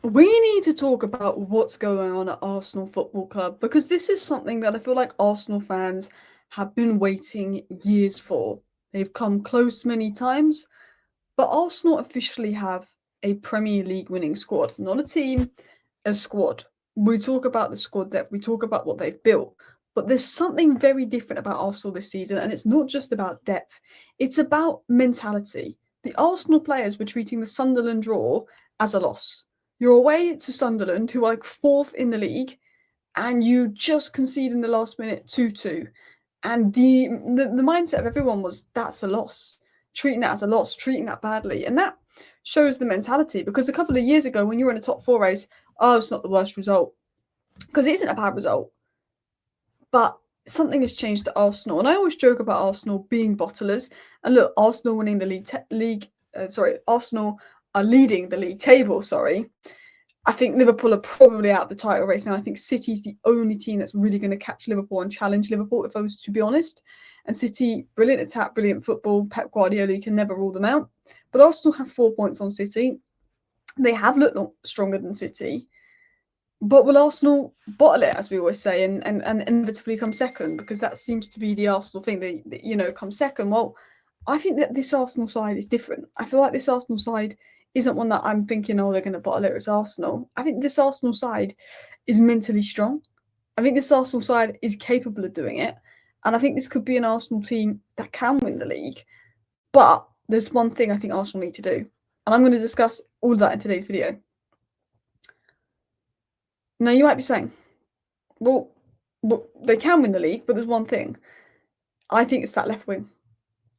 We need to talk about what's going on at Arsenal Football Club because this is something that I feel like Arsenal fans have been waiting years for. They've come close many times, but Arsenal officially have a Premier League winning squad, not a team, a squad. We talk about the squad depth, we talk about what they've built, but there's something very different about Arsenal this season, and it's not just about depth, it's about mentality. The Arsenal players were treating the Sunderland draw as a loss. You're away to Sunderland, who are like fourth in the league, and you just concede in the last minute 2-2. And the mindset of everyone was that's a loss, treating that as a loss, treating that badly. And that shows the mentality because a couple of years ago, when you were in a top four race, oh, it's not the worst result because it isn't a bad result. But something has changed at Arsenal. And I always joke about Arsenal being bottlers. And look, Arsenal winning the Arsenal are leading the league table, I think Liverpool are probably out of the title race now. I think City's the only team that's really going to catch Liverpool and challenge Liverpool, if I was to be honest. And City, brilliant attack, brilliant football. Pep Guardiola, you can never rule them out. But Arsenal have 4 points on City. They have looked stronger than City. But will Arsenal bottle it, as we always say, and inevitably come second? Because that seems to be the Arsenal thing, they come second. Well, I think that this Arsenal side is different. I feel like this Arsenal side isn't one that I'm thinking, oh, they're going to bottle it as Arsenal. I think this Arsenal side is mentally strong. I think this Arsenal side is capable of doing it. And I think this could be an Arsenal team that can win the league. But there's one thing I think Arsenal need to do. And I'm going to discuss all of that in today's video. Now, you might be saying, well, they can win the league, but there's one thing. I think it's that left wing.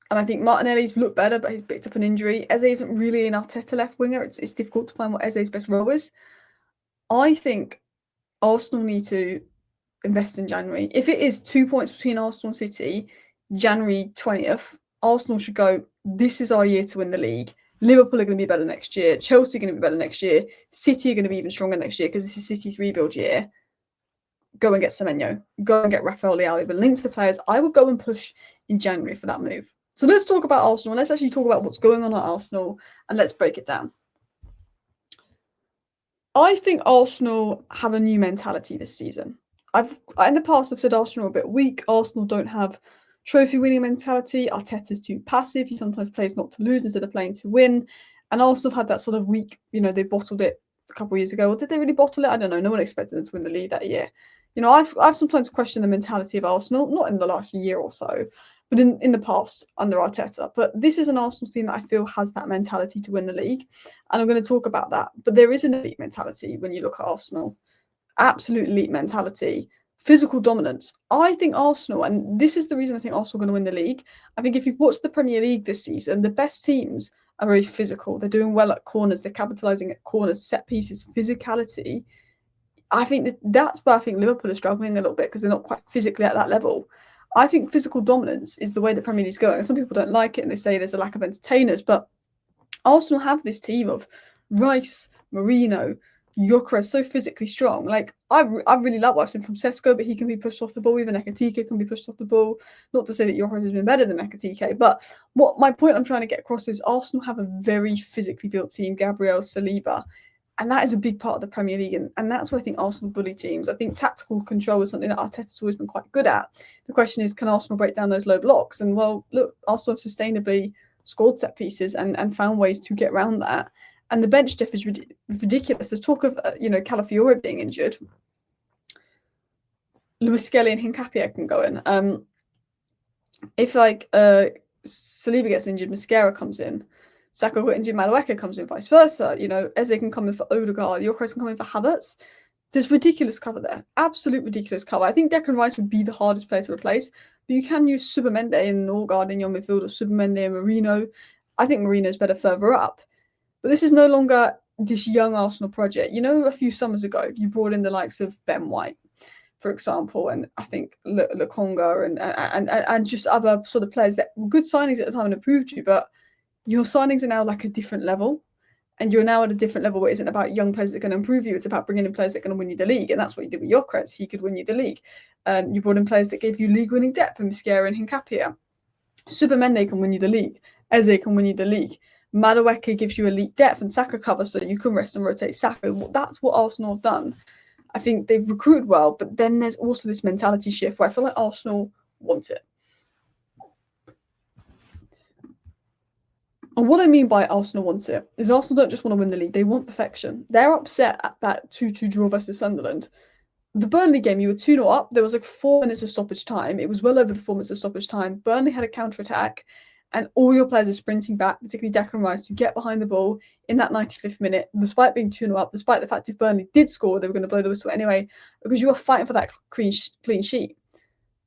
And I think Martinelli's looked better, but he's picked up an injury. Eze isn't really an Arteta left winger. It's difficult to find what Eze's best role is. I think Arsenal need to invest in January. If it is 2 points between Arsenal and City, January 20th, Arsenal should go, this is our year to win the league. Liverpool are going to be better next year. Chelsea are going to be better next year. City are going to be even stronger next year because this is City's rebuild year. Go and get Semenyo. Go and get Rafael Leao. But link to the players. I would go and push in January for that move. So let's talk about Arsenal. Let's actually talk about what's going on at Arsenal and let's break it down. I think Arsenal have a new mentality this season. In the past I've said Arsenal are a bit weak. Arsenal don't have trophy-winning mentality. Arteta's too passive. He sometimes plays not to lose instead of playing to win. And Arsenal have had that sort of weak, they bottled it a couple of years ago. Or did they really bottle it? I don't know. No one expected them to win the league that year. I've sometimes questioned the mentality of Arsenal, not in the last year or so, but in the past under Arteta. But this is an Arsenal team that I feel has that mentality to win the league. And I'm going to talk about that. But there is an elite mentality when you look at Arsenal. Absolute elite mentality. Physical dominance. I think Arsenal, and this is the reason I think Arsenal are going to win the league. I think if you've watched the Premier League this season, the best teams are very physical. They're doing well at corners. They're capitalising at corners, set pieces, physicality. I think that's where I think Liverpool are struggling a little bit because they're not quite physically at that level. I think physical dominance is the way the Premier League's going. Some people don't like it and they say there's a lack of entertainers, but Arsenal have this team of Rice, Mourinho, Gyökeres, so physically strong. Like I really like what I've seen from Sesko, but he can be pushed off the ball. Even Ekitike can be pushed off the ball. Not to say that Gyökeres has been better than Ekitike, but what my point I'm trying to get across is Arsenal have a very physically built team. Gabriel, Saliba. And that is a big part of the Premier League. And that's where I think Arsenal bully teams. I think tactical control is something that Arteta's always been quite good at. The question is, can Arsenal break down those low blocks? And well, look, Arsenal have sustainably scored set pieces and found ways to get around that. And the bench depth is ridiculous. There's talk of, Calafiore being injured. Luis Skelly and Hincapie can go in. If Saliba gets injured, Mosquera comes in. Saka got injured, Madueke comes in, vice versa. Eze can come in for Odegaard, Gyökeres can come in for Havertz. There's ridiculous cover there. Absolute ridiculous cover. I think Declan Rice would be the hardest player to replace, but you can use Subamende and Norgard in your midfield, or Subamende and Marino. I think Marino's better further up. But this is no longer this young Arsenal project. A few summers ago, you brought in the likes of Ben White, for example, and I think Lokonga and just other sort of players that were good signings at the time and improved you, but your signings are now like a different level, and you're now at a different level where it isn't about young players that are going to improve you. It's about bringing in players that are going to win you the league, and that's what you did with Gyökeres. He could win you the league. You brought in players that gave you league-winning depth, and Mosquera and Hincapie. Subamende can win you the league. Eze can win you the league. Madueke gives you elite depth and Saka cover, so you can rest and rotate Saka. That's what Arsenal have done. I think they've recruited well, but then there's also this mentality shift where I feel like Arsenal want it. And what I mean by Arsenal wants it is Arsenal don't just want to win the league, they want perfection. They're upset at that 2-2 draw versus Sunderland. The Burnley game, you were 2-0 up. There was like 4 minutes of stoppage time. It was well over the 4 minutes of stoppage time. Burnley had a counter-attack, and all your players are sprinting back, particularly Declan Rice, to get behind the ball in that 95th minute, despite being 2-0 up, despite the fact if Burnley did score, they were going to blow the whistle anyway, because you were fighting for that clean sheet.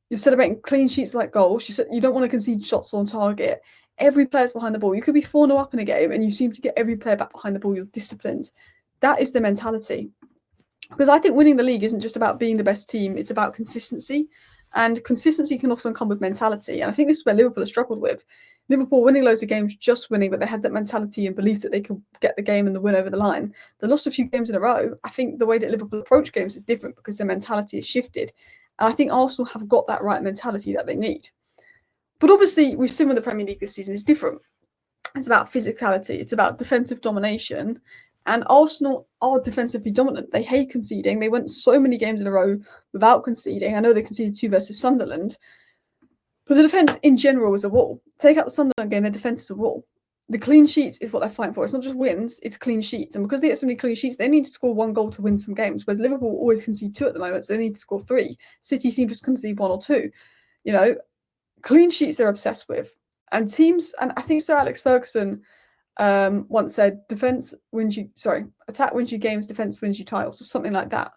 You're celebrating clean sheets like goals. You don't want to concede shots on target. Every player's behind the ball. You could be 4-0 up in a game, and you seem to get every player back behind the ball. You're disciplined. That is the mentality. Because I think winning the league isn't just about being the best team, it's about consistency. And consistency can often come with mentality. And I think this is where Liverpool has struggled with. Liverpool winning loads of games, just winning, but they had that mentality and belief that they could get the game and the win over the line. They lost a few games in a row. I think the way that Liverpool approach games is different because their mentality has shifted. And I think Arsenal have got that right mentality that they need. But obviously, we've seen with the Premier League this season, it's different. It's about physicality. It's about defensive domination. And Arsenal are defensively dominant. They hate conceding. They went so many games in a row without conceding. I know they conceded 2 versus Sunderland. But the defence in general is a wall. Take out the Sunderland game, their defence is a wall. The clean sheets is what they're fighting for. It's not just wins, it's clean sheets. And because they get so many clean sheets, they need to score 1 goal to win some games. Whereas Liverpool always concede 2 at the moment, so they need to score 3. City seem to concede 1 or 2. Clean sheets they're obsessed with. And teams, and I think Sir Alex Ferguson once said, attack wins you games, defence wins you titles, or something like that.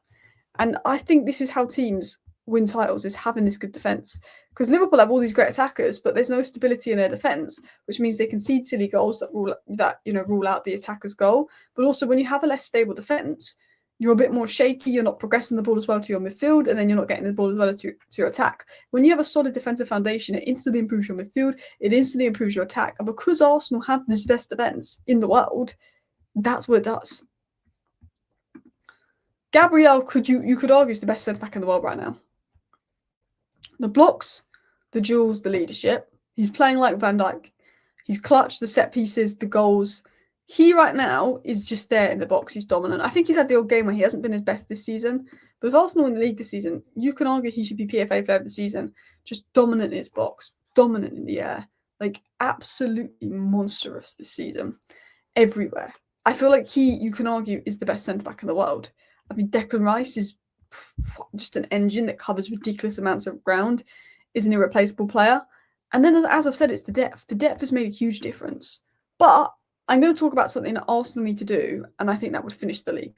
And I think this is how teams win titles, is having this good defence. Because Liverpool have all these great attackers, but there's no stability in their defence, which means they concede silly goals that rule out the attacker's goal. But also, when you have a less stable defence, you're a bit more shaky, you're not progressing the ball as well to your midfield, and then you're not getting the ball as well to your attack. When you have a solid defensive foundation, it instantly improves your midfield, it instantly improves your attack. And because Arsenal have this best defence in the world, that's what it does. Gabriel, you could argue, is the best centre-back in the world right now. The blocks, the duels, the leadership. He's playing like Van Dijk. He's clutch, the set pieces, the goals. He right now is just there in the box. He's dominant. I think he's had the old game where he hasn't been his best this season. But if Arsenal in the league this season, you can argue he should be PFA Player of the Season. Just dominant in his box, dominant in the air. Like, absolutely monstrous this season. Everywhere. I feel like you can argue, is the best centre-back in the world. I mean, Declan Rice is just an engine that covers ridiculous amounts of ground, is an irreplaceable player. And then, as I've said, it's the depth. The depth has made a huge difference. But I'm going to talk about something that Arsenal need to do, and I think that would finish the league.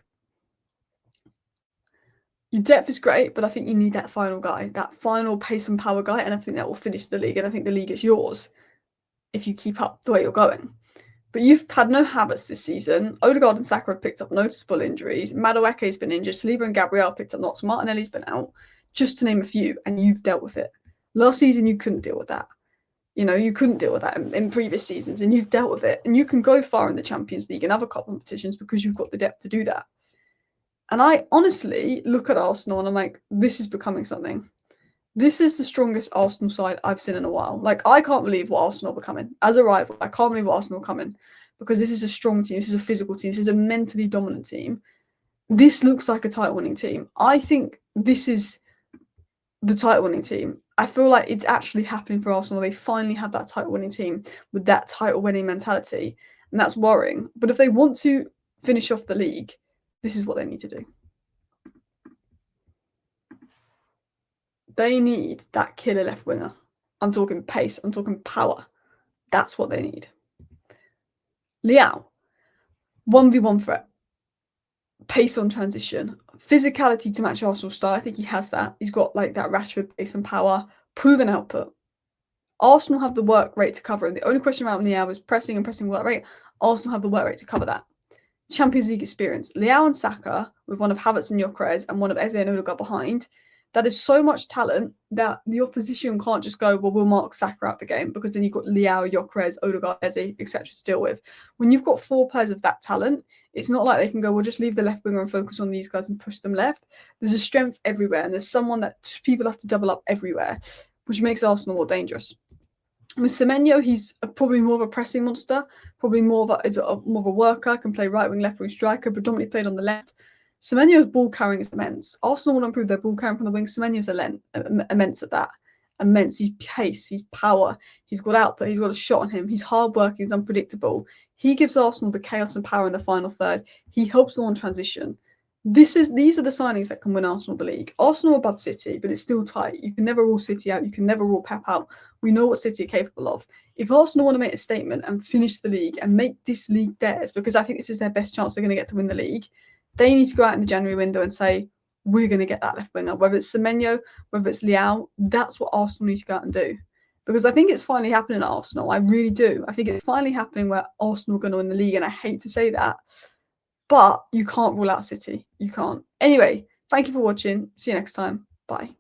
Your depth is great, but I think you need that final guy, that final pace and power guy, and I think that will finish the league, and I think the league is yours if you keep up the way you're going. But you've had no habits this season. Odegaard and Saka have picked up noticeable injuries. Madueke's been injured. Saliba and Gabriel picked up knocks. Martinelli's been out, just to name a few, and you've dealt with it. Last season, you couldn't deal with that. You couldn't deal with that in previous seasons, and you've dealt with it. And you can go far in the Champions League and other cup competitions because you've got the depth to do that. And I honestly look at Arsenal and I'm like, this is becoming something. This is the strongest Arsenal side I've seen in a while. Like, I can't believe what Arsenal are becoming. As a rival, I can't believe what Arsenal are coming, because this is a strong team. This is a physical team. This is a mentally dominant team. This looks like a title-winning team. I think this is the title-winning team. I feel like it's actually happening for Arsenal. They finally have that title-winning team with that title-winning mentality, and that's worrying. But if they want to finish off the league, this is what they need to do. They need that killer left winger. I'm talking pace. I'm talking power. That's what they need. Leao, 1v1 threat. Pace on transition. Physicality to match Arsenal style. I think he has that. He's got like that Rashford pace and power. Proven output. Arsenal have the work rate to cover him. The only question around Leao is pressing and pressing work rate. Arsenal have the work rate to cover that. Champions League experience. Leao and Saka, with one of Havertz and Gyökeres and one of Eze and Odegaard behind, that is so much talent that the opposition can't just go, well, we'll mark Saka out the game, because then you've got Leao, Gyökeres, Odegaard, Eze, etc. to deal with. When you've got 4 players of that talent, it's not like they can go, we'll just leave the left winger and focus on these guys and push them left. There's a strength everywhere, and there's someone that people have to double up everywhere, which makes Arsenal more dangerous. With Semenyo, he's probably more of a pressing monster, probably more of a worker, can play right wing, left wing striker, predominantly played on the left. Semenyo's ball carrying is immense. Arsenal want to improve their ball carrying from the wing. Semenyo's immense at that. Immense. He's pace, he's power, he's got output, he's got a shot on him, he's hardworking, he's unpredictable. He gives Arsenal the chaos and power in the final third. He helps them on transition. These are the signings that can win Arsenal the league. Arsenal above City, but it's still tight. You can never rule City out. You can never rule Pep out. We know what City are capable of. If Arsenal want to make a statement and finish the league and make this league theirs, because I think this is their best chance they're going to get to win the league, they need to go out in the January window and say, we're going to get that left winger. Whether it's Semenyo, whether it's Leao, that's what Arsenal need to go out and do. Because I think it's finally happening at Arsenal. I really do. I think it's finally happening where Arsenal are going to win the league, and I hate to say that. But you can't rule out City. You can't. Anyway, thank you for watching. See you next time. Bye.